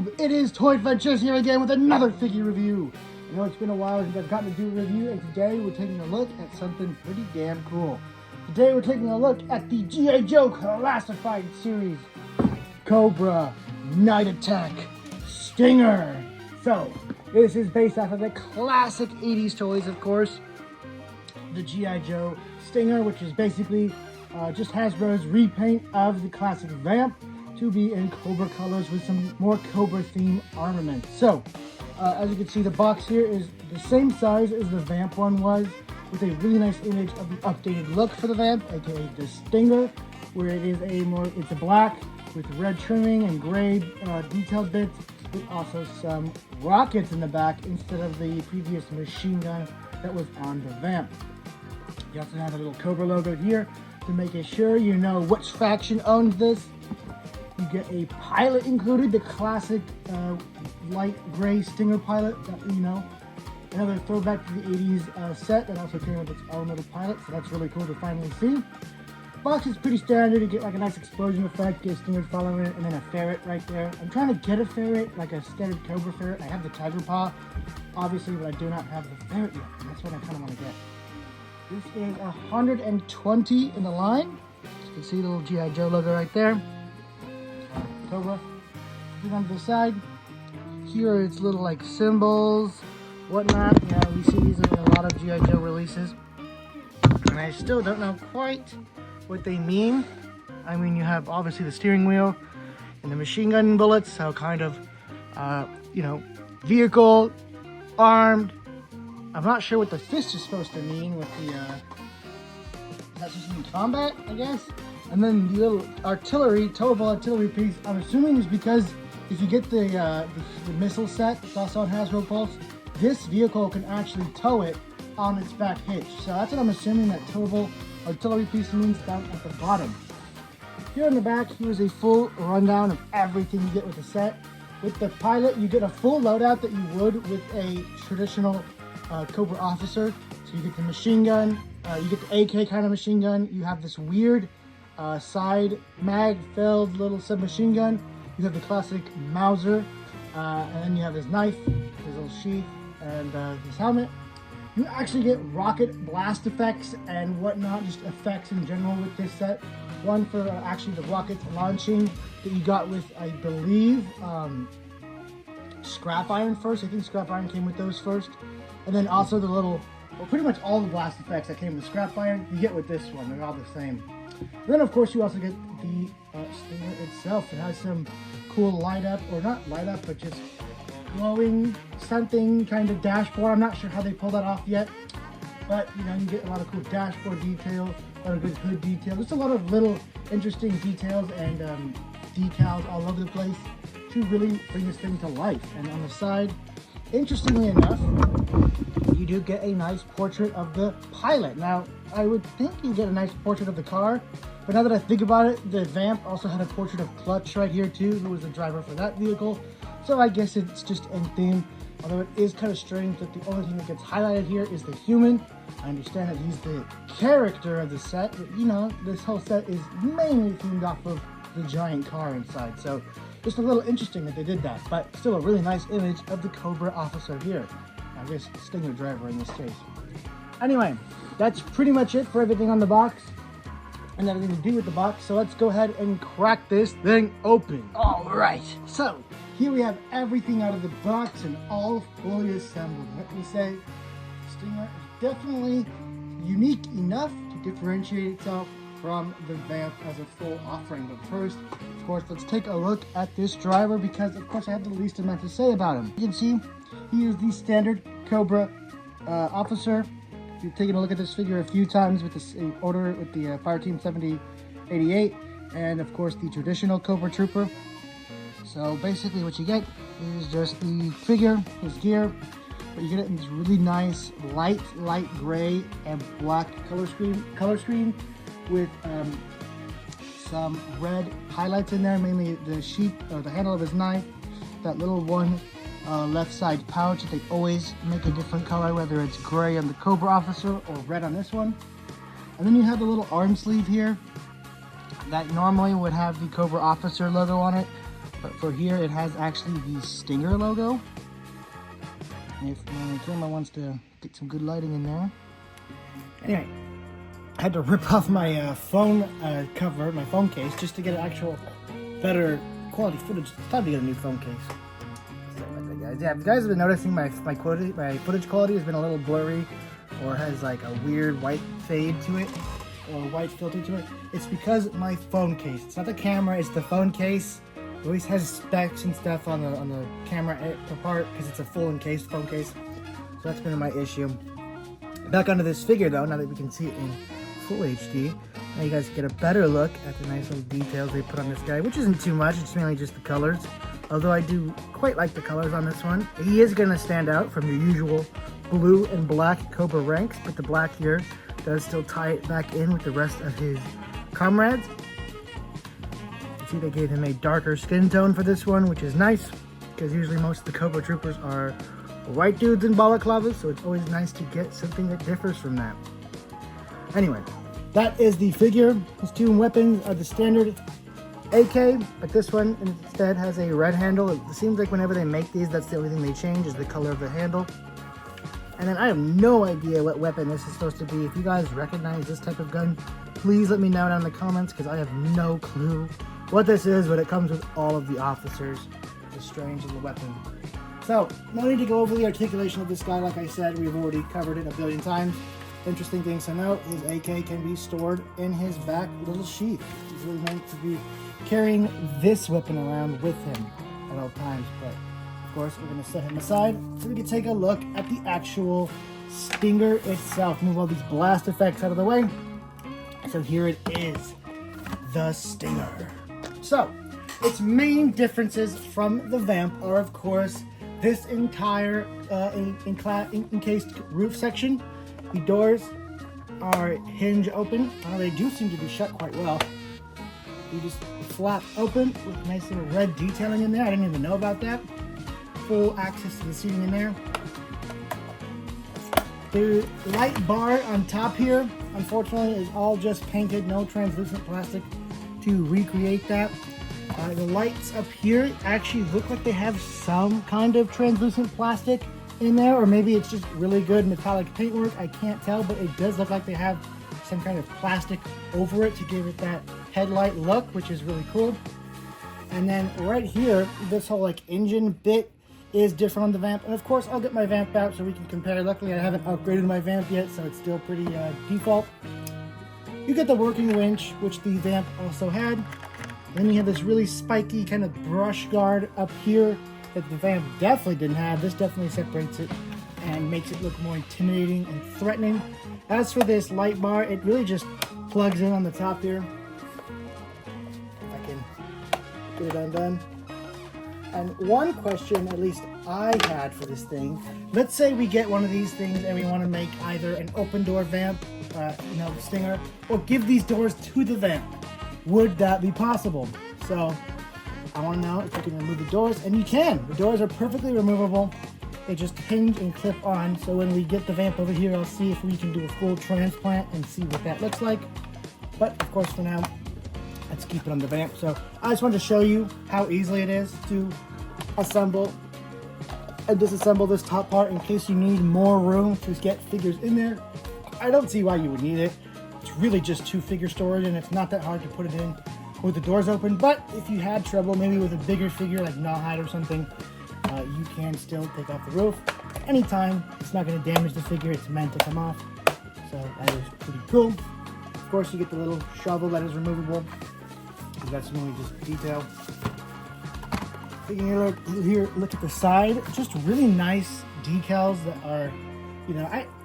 YouTube? It is Toy Adventures here again with another figure review. I know it's been a while since I've gotten to do a review, and today we're taking a look at something pretty damn cool. Today we're taking a look at the G.I. Joe Classified Series Cobra Night Attack Stinger. So, this is based off of the classic 80s toys, of course. The G.I. Joe Stinger, which is basically just Hasbro's repaint of the classic Vamp to be in Cobra colors with some more Cobra themed armament. So, as you can see, the box here is the same size as the Vamp one was, with a really nice image of the updated look for the Vamp, aka the Stinger, where it is it's a black with red trimming and gray detailed bits, with also some rockets in the back instead of the previous machine gun that was on the Vamp. You also have a little Cobra logo here to make sure you know which faction owns this. You get a pilot included, the classic light gray Stinger pilot that you know. Another throwback to the 80s set that also came with its own little pilot, so that's really cool to finally see. Box is pretty standard. You get like a nice explosion effect, get Stingers following it, and then a ferret right there. I'm trying to get a ferret, like a standard Cobra ferret. I have the tiger paw, obviously, but I do not have the ferret yet, and that's what I kind of want to get. This is 120 in the line. You can see the little G.I. Joe logo right there. Cobra. Look on the side. Here are its little like symbols, whatnot. You know, we see these in a lot of G.I. Joe releases. And I still don't know quite what they mean. I mean, you have obviously the steering wheel and the machine gun bullets, so kind of, you know, vehicle, armed. I'm not sure what the fist is supposed to mean with the, that's supposed to mean combat, I guess. And then the little artillery, towable artillery piece, I'm assuming is because if you get the missile set, it's also on Hasbro Pulse, this vehicle can actually tow it on its back hitch. So that's what I'm assuming that towable artillery piece means down at the bottom. Here in the back, here's a full rundown of everything you get with the set. With the pilot, you get a full loadout that you would with a traditional Cobra officer. So you get the machine gun, you get the AK kind of machine gun, you have this weird side mag-filled little submachine gun, you have the classic Mauser, and then you have his knife, his little sheath, and his helmet. You actually get rocket blast effects and whatnot, just effects in general with this set. One for actually the rockets launching that you got with, I believe, Scrap Iron first. I think Scrap Iron came with those first. And then also the little, well, pretty much all the blast effects that came with Scrap Iron, you get with this one. They're all the same. Then, of course, you also get the Stinger itself. It has some cool light up, or not light up, but just glowing something kind of dashboard. I'm not sure how they pull that off yet, but you know, you get a lot of cool dashboard detail, a lot of good hood detail. Just a lot of little interesting details and decals all over the place to really bring this thing to life. And on the side, interestingly enough, you do get a nice portrait of the pilot. Now, I would think you get a nice portrait of the car, but now that I think about it, the Vamp also had a portrait of Clutch right here too, who was the driver for that vehicle. So I guess it's just in theme, although it is kind of strange that the only thing that gets highlighted here is the human. I understand that he's the character of the set, but you know, this whole set is mainly themed off of the giant car inside. So just a little interesting that they did that, but still a really nice image of the Cobra officer here. I guess Stinger driver in this case. Anyway, that's pretty much it for everything on the box and everything to do with the box. So let's go ahead and crack this thing open. All right, so here we have everything out of the box and all fully assembled. Let me say, Stinger is definitely unique enough to differentiate itself from the Vamp as a full offering. But first, of course, let's take a look at this driver because, of course, I have the least amount to say about him. You can see he is the standard Cobra officer. If you've taken a look at this figure a few times with this order with the Fireteam 7088, and of course the traditional Cobra Trooper. So basically what you get is just the figure, his gear, but you get it in this really nice light gray and black color scheme with some red highlights in there, mainly the sheath or the handle of his knife, that little one left side pouch that they always make a different color, whether it's gray on the Cobra officer or red on this one. And then you have the little arm sleeve here that normally would have the Cobra officer logo on it, But for here, it has actually the Stinger logo. If my camera wants to get some good lighting in there. Anyway, I had to rip off my phone cover, my phone case, just to get an actual better quality footage. It's time to get a new phone case. Sorry about that, guys. Yeah, if you guys have been noticing my footage quality has been a little blurry, or has like a weird white fade to it, or white filter to it, it's because my phone case. It's not the camera, it's the phone case. It always has specs and stuff on the camera part because it's a full encased phone case. So that's been my issue. Back onto this figure though, now that we can see it in full HD. Now you guys get a better look at the nice little details they put on this guy, which isn't too much, it's mainly just the colors. Although I do quite like the colors on this one. He is going to stand out from your usual blue and black Cobra ranks, but the black here does still tie it back in with the rest of his comrades. You see they gave him a darker skin tone for this one, which is nice, because usually most of the Cobra troopers are white dudes in balaclavas, so it's always nice to get something that differs from that. Anyway, that is the figure. His two weapons are the standard AK, but this one instead has a red handle. It seems like whenever they make these, that's the only thing they change, is the color of the handle. And then I have no idea what weapon this is supposed to be. If you guys recognize this type of gun, please let me know down in the comments, because I have no clue what this is, but it comes with all of the officers. It's strange as a weapon. So, no need to go over the articulation of this guy. Like I said, we've already covered it a billion times. Interesting things to note, his AK can be stored in his back little sheath. He's really meant to be carrying this weapon around with him at all times. But, of course, we're going to set him aside so we can take a look at the actual Stinger itself. Move all these blast effects out of the way. So here it is, the Stinger. So, its main differences from the Vamp are, of course, this entire encased roof section. The doors are hinge open. They do seem to be shut quite well. You just flap open with nice little red detailing in there. I didn't even know about that. Full access to the seating in there. The light bar on top here, unfortunately, is all just painted, no translucent plastic to recreate that. The lights up here actually look like they have some kind of translucent plastic in there, or maybe it's just really good metallic paintwork. I can't tell, but it does look like they have some kind of plastic over it to give it that headlight look, which is really cool. And then right here, this whole like engine bit is different on the Vamp. And of course, I'll get my Vamp out so we can compare. Luckily, I haven't upgraded my Vamp yet, so it's still pretty default. You get the working winch, which the Vamp also had. Then you have this really spiky kind of brush guard up here that the Vamp definitely didn't have. This definitely separates it and makes it look more intimidating and threatening. As for this light bar, it really just plugs in on the top here. If I can get it undone. And one question, at least I had for this thing, let's say we get one of these things and we want to make either an open door Vamp, Stinger, or give these doors to the Vamp. Would that be possible? So I want to know if you can remove the doors, and you can. The doors are perfectly removable. They just hinge and clip on. So when we get the Vamp over here, I'll see if we can do a full transplant and see what that looks like. But of course, for now, let's keep it on the Vamp. So I just wanted to show you how easily it is to assemble and disassemble this top part in case you need more room to get figures in there. I don't see why you would need it. It's really just 2 figure storage, and it's not that hard to put it in with the doors open. But if you had trouble, maybe with a bigger figure like Rawhide or something, you can still take off the roof anytime. It's not going to damage the figure. It's meant to come off. So that is pretty cool. Of course, you get the little shovel that is removable. That's mainly just detail. Taking a look at the side, just really nice decals that are,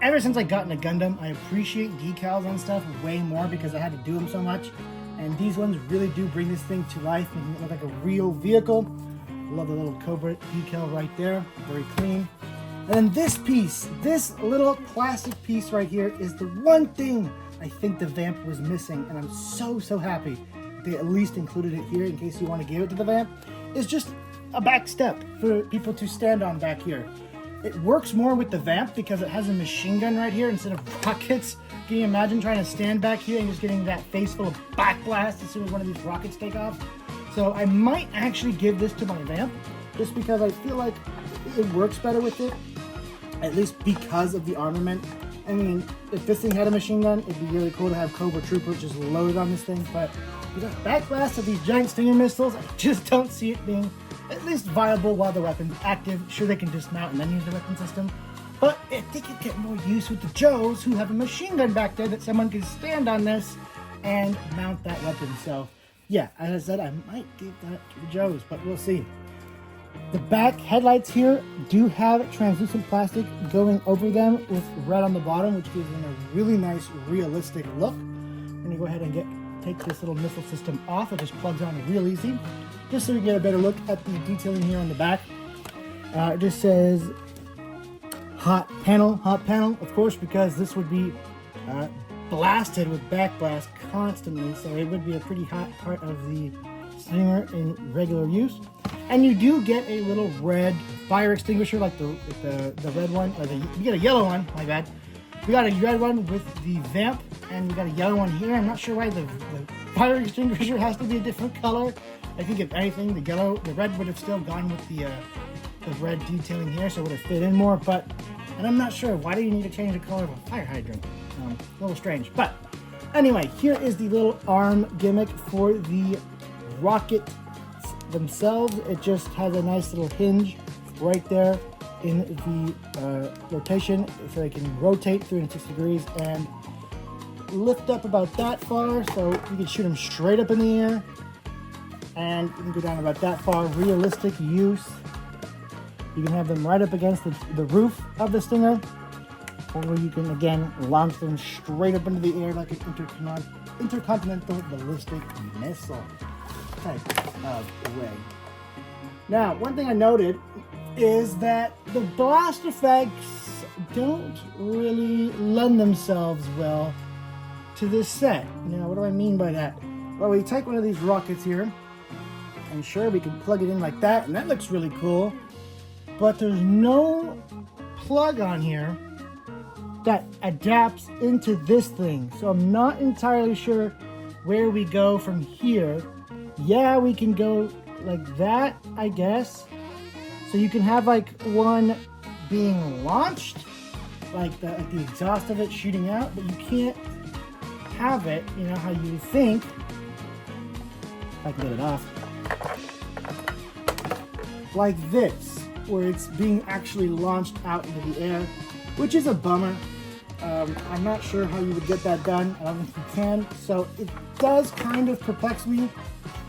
ever since I got into Gundam, I appreciate decals on stuff way more because I had to do them so much. And these ones really do bring this thing to life, making it look like a real vehicle. Love the little Cobra decal right there, very clean. And then this piece, this little plastic piece right here is the one thing I think the Vamp was missing, and I'm so happy they at least included it here in case you want to give it to the Vamp. It's just a back step for people to stand on back here. It works more with the Vamp because it has a machine gun right here instead of rockets. Can you imagine trying to stand back here and just getting that face full of backblast as soon as one of these rockets take off? So I might actually give this to my Vamp, just because I feel like it works better with it, at least because of the armament. I mean, if this thing had a machine gun, it'd be really cool to have Cobra Trooper just loaded on this thing, but with a backblast of these giant Stinger missiles, I just don't see it being at least viable while the weapon's active. Sure, they can dismount and then use the weapon system, but if they could get more use with the Joes who have a machine gun back there, that someone can stand on this and mount that weapon. So yeah, as I said, I might give that to the Joes, but we'll see. The back headlights here do have translucent plastic going over them with red on the bottom, which gives them a really nice realistic look. I'm going to go ahead and take this little missile system off. It just plugs on real easy, just so we get a better look at the detailing here on the back. It just says hot panel, of course, because this would be blasted with backblast constantly, so it would be a pretty hot part of the Stinger in regular use. And you do get a little red fire extinguisher, like the red one, or you get a yellow one, my bad. We got a red one with the Vamp, and we got a yellow one here. I'm not sure why the fire extinguisher has to be a different color. I think if anything, the red would have still gone with the red detailing here, so it would have fit in more, and I'm not sure, why do you need to change the color of a fire hydrant? A little strange, but anyway, here is the little arm gimmick for the rocket themselves. It just has a nice little hinge right there in the rotation, so they can rotate 360 degrees and lift up about that far, so you can shoot them straight up in the air, and you can go down about that far. Realistic use. You can have them right up against the roof of the Stinger, or you can again launch them straight up into the air like an intercontinental ballistic missile type of way. Now, one thing I noted is that the blast effects don't really lend themselves well to this set. Now, what do I mean by that? Well, we take one of these rockets here, and sure, we can plug it in like that, and that looks really cool, but there's no plug on here that adapts into this thing, so I'm not entirely sure where we go from here. Yeah, we can go like that, I guess. So you can have like one being launched, like the exhaust of it shooting out, but you can't have it, you know, how you think. If I can get it off. Like this, where it's being actually launched out into the air, which is a bummer. I'm not sure how you would get that done. I don't think you can. So it does kind of perplex me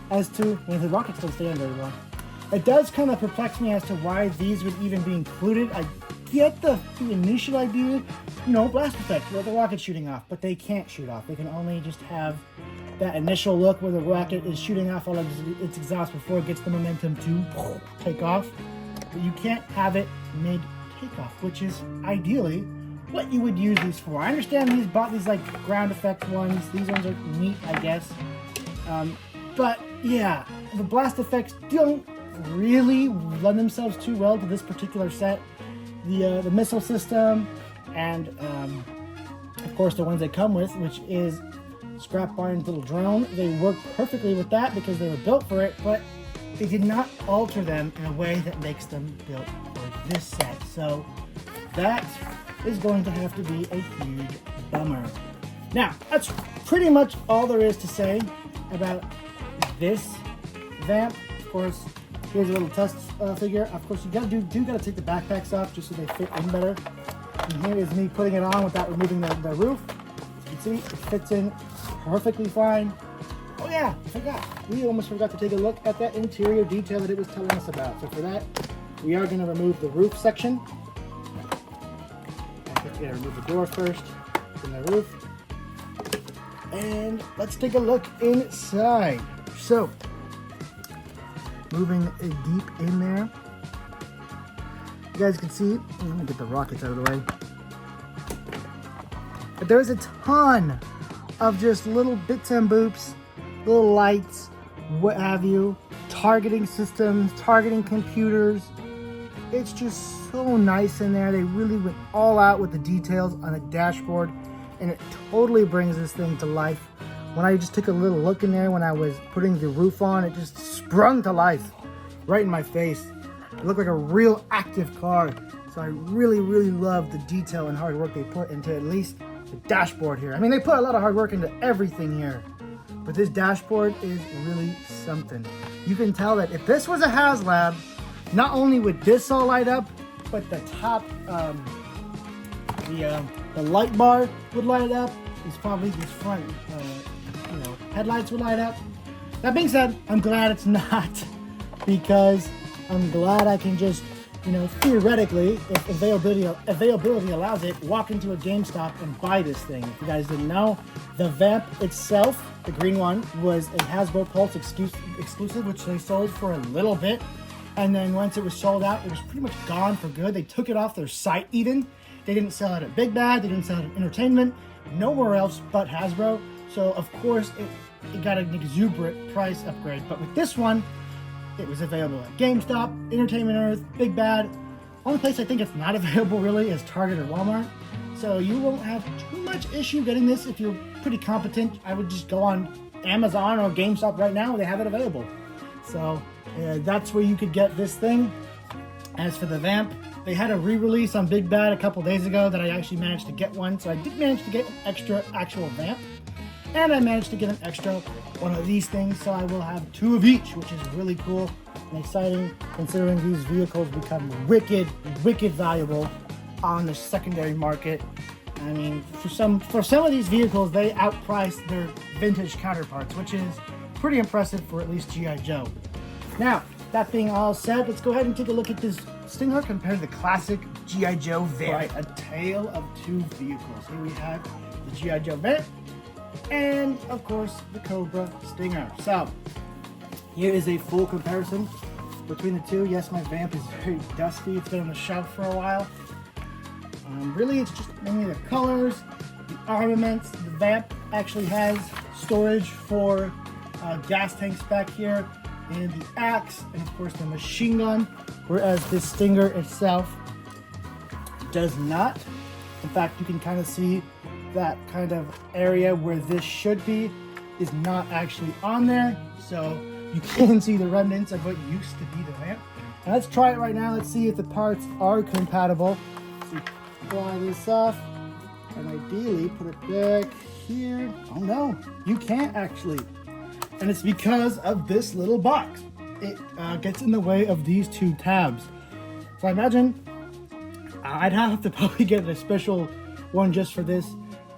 as to, the rockets don't stay on very well. It does kind of perplex me as to why these would even be included. I get the initial idea, blast effect where the rocket's shooting off, but they can't shoot off. They can only just have that initial look where the rocket is shooting off all of its exhaust before it gets the momentum to take off. But you can't have it mid-takeoff, which is ideally what you would use these for. I understand these like ground effect ones. These ones are neat, I guess. But yeah, the blast effects don't really lend themselves too well to this particular set. The missile system and of course the ones they come with, which is Scrap Iron's little drone, they work perfectly with that because they were built for it, but they did not alter them in a way that makes them built for this set. So that is going to have to be a huge bummer. Now, that's pretty much all there is to say about this Vamp. Of course, here's a little test figure. Of course, you do gotta take the backpacks off just so they fit in better. And here is me putting it on without removing the roof. As you can see, it fits in perfectly fine. Oh yeah, I forgot. We almost forgot to take a look at that interior detail that it was telling us about. So for that, we are gonna remove the roof section. We gotta remove the door first, then the roof. And let's take a look inside. So, moving deep in there. You guys can see, let me get the rockets out of the way. But there's a ton of just little bits and boops, little lights, what have you, targeting systems, targeting computers. It's just so nice in there. They really went all out with the details on the dashboard, and it totally brings this thing to life when I just took a little look in there when I was putting the roof on, it just sprung to life right in my face. It looked like a real active car. So I really, really love the detail and hard work they put into at least the dashboard here. I mean, they put a lot of hard work into everything here, but this dashboard is really something. You can tell that if this was a HasLab, not only would this all light up, but the top, the light bar would light up. It's probably these front, headlights would light up. That being said, I'm glad it's not, because I'm glad I can just, theoretically, if availability allows it, walk into a GameStop and buy this thing. If you guys didn't know, the Vamp itself, the green one, was a Hasbro Pulse exclusive, which they sold for a little bit. And then once it was sold out, it was pretty much gone for good. They took it off their site even. They didn't sell it at Big Bad. They didn't sell it at Entertainment. Nowhere else but Hasbro. So, of course, it got an exuberant price upgrade. But with this one, it was available at GameStop, Entertainment Earth, Big Bad. Only place I think it's not available really is Target or Walmart. So you won't have too much issue getting this if you're pretty competent. I would just go on Amazon or GameStop right now. They have it available. So that's where you could get this thing. As for the Vamp, they had a re-release on Big Bad a couple days ago that I actually managed to get one. So I did manage to get an extra actual Vamp. And I managed to get an extra one of these things. So I will have two of each, which is really cool and exciting, considering these vehicles become wicked valuable on the secondary market. I mean, for some of these vehicles, they outprice their vintage counterparts, which is pretty impressive for at least G.I. Joe. Now, that being all said, let's go ahead and take a look at this Stinger compared to the classic G.I. Joe Vamp. Right, a tale of two vehicles. Here we have the G.I. Joe Vamp and, of course, the Cobra Stinger. So, here is a full comparison between the two. Yes, my Vamp is very dusty. It's been on the shelf for a while. Really, it's just mainly the colors, the armaments. The Vamp actually has storage for gas tanks back here, and the axe, and of course the machine gun, whereas this Stinger itself does not. In fact, you can kind of see that kind of area where this should be is not actually on there, so you can see the remnants of what used to be the Vamp. Now let's try it right now. Let's see if the parts are compatible. Let's see, fly this off, and ideally put it back here. Oh no, you can't actually. And it's because of this little box. It gets in the way of these two tabs. So I imagine I'd have to probably get a special one just for this,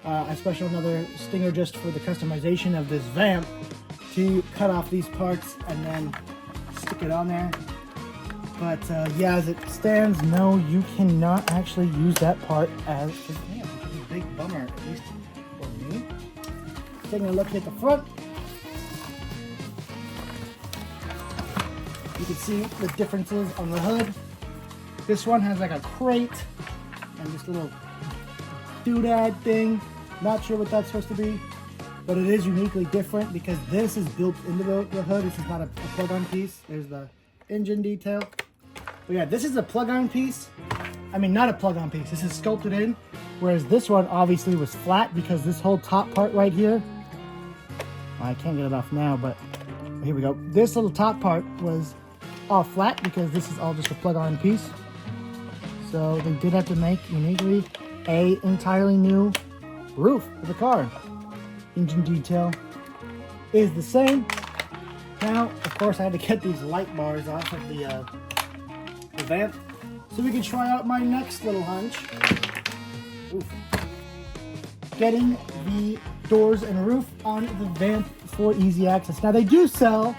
another Stinger just for the customization of this Vamp to cut off these parts and then stick it on there. But yeah, as it stands, no, you cannot actually use that part as the Vamp, which is a big bummer, at least for me. Taking a look at the front, you can see the differences on the hood. This one has like a crate and this little doodad thing. Not sure what that's supposed to be, but it is uniquely different because this is built into the hood. This is not a plug-on piece. There's the engine detail. But yeah, this is a plug-on piece. I mean, not a plug-on piece. This is sculpted in, whereas this one obviously was flat because this whole top part right here, I can't get it off now, but here we go. This little top part was all flat because this is all just a plug-on piece. So they did have to make uniquely a entirely new roof for the car. Engine detail is the same. Now, of course, I had to get these light bars off of the Vamp so we can try out my next little hunch. Oof. Getting the doors and roof on the Vamp for easy access. Now, they do sell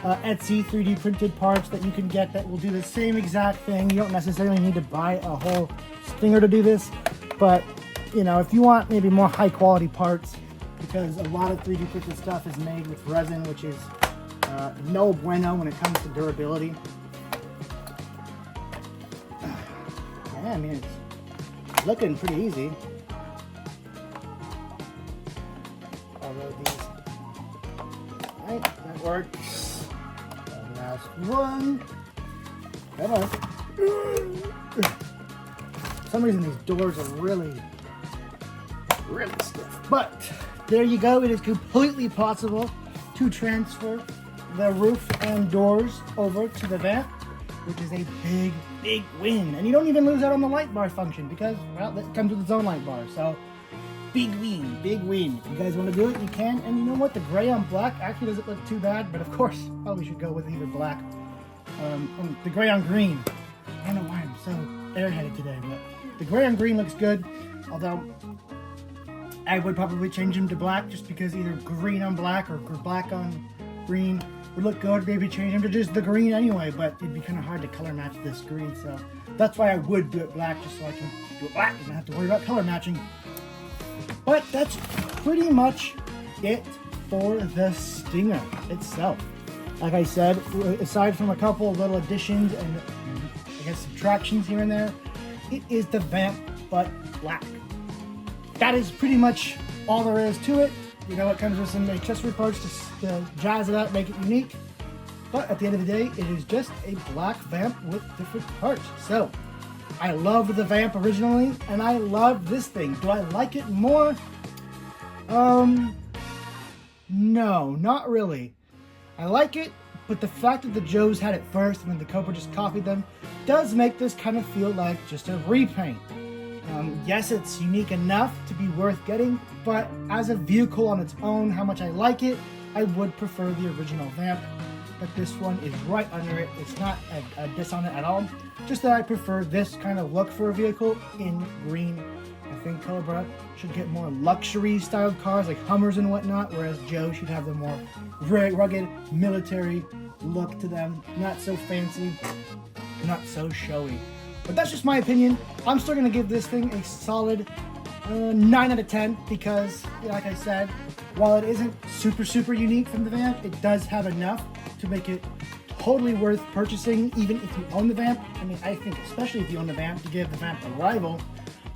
Etsy 3D printed parts that you can get that will do the same exact thing. You don't necessarily need to buy a whole Stinger to do this, but you know, if you want maybe more high quality parts, because a lot of 3D printed stuff is made with resin, which is no bueno when it comes to durability. Yeah, I mean, it's looking pretty easy. Although these, right, that works. Last one. Come on. For some reason these doors are really stiff, but there you go. It is completely possible to transfer the roof and doors over to the Vamp, which is a big, big win. And you don't even lose out on the light bar function because, well, it comes with its own light bar. So, big win, big win. If you guys want to do it, you can. And you know what? The gray on black actually doesn't look too bad. But of course, probably should go with either black and the gray on green. I don't know why I'm so airheaded today, but the gray on green looks good. Although, I would probably change them to black just because either green on black or black on green would look good. Maybe change them to just the green anyway, but it'd be kind of hard to color match this green. So that's why I would do it black, just so I can do it black and not have to worry about color matching. But that's pretty much it for the Stinger itself. Like I said, aside from a couple of little additions and I guess subtractions here and there, it is the Vamp but black. That is pretty much all there is to it. You know, it comes with some accessory parts to jazz it up, make it unique. But at the end of the day, it is just a black Vamp with different parts. So, I loved the Vamp originally, and I love this thing. Do I like it more? No, not really. I like it, but the fact that the Joes had it first and then the Cobra just copied them does make this kind of feel like just a repaint. Yes, it's unique enough to be worth getting, but as a vehicle on its own, how much I like it, I would prefer the original Vamp. But this one is right under it. It's not a diss on it at all. Just that I prefer this kind of look for a vehicle in green. I think Cobra should get more luxury styled cars like Hummers and whatnot, whereas Joe should have the more rugged military look to them. Not so fancy, not so showy. But that's just my opinion. I'm still going to give this thing a solid 9 out of 10 because, like I said, while it isn't super unique from the Vamp, it does have enough to make it totally worth purchasing even if you own the Vamp. I mean, I think especially if you own the Vamp to give the Vamp a rival.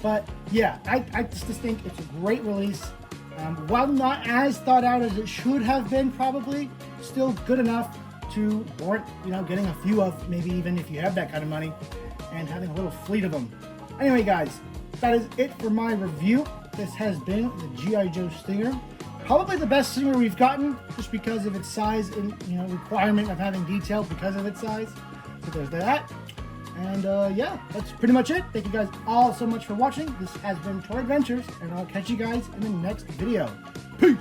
But yeah, I just think it's a great release. While not as thought out as it should have been probably, still good enough to warrant, you know, getting a few of, maybe even if you have that kind of money, and having a little fleet of them. Anyway, guys, that is it for my review. This has been the G.I. Joe Stinger. Probably the best Stinger we've gotten, just because of its size and, you know, requirement of having detail because of its size. So there's that. And yeah, that's pretty much it. Thank you guys all so much for watching. This has been Toy Adventures, and I'll catch you guys in the next video. Peace!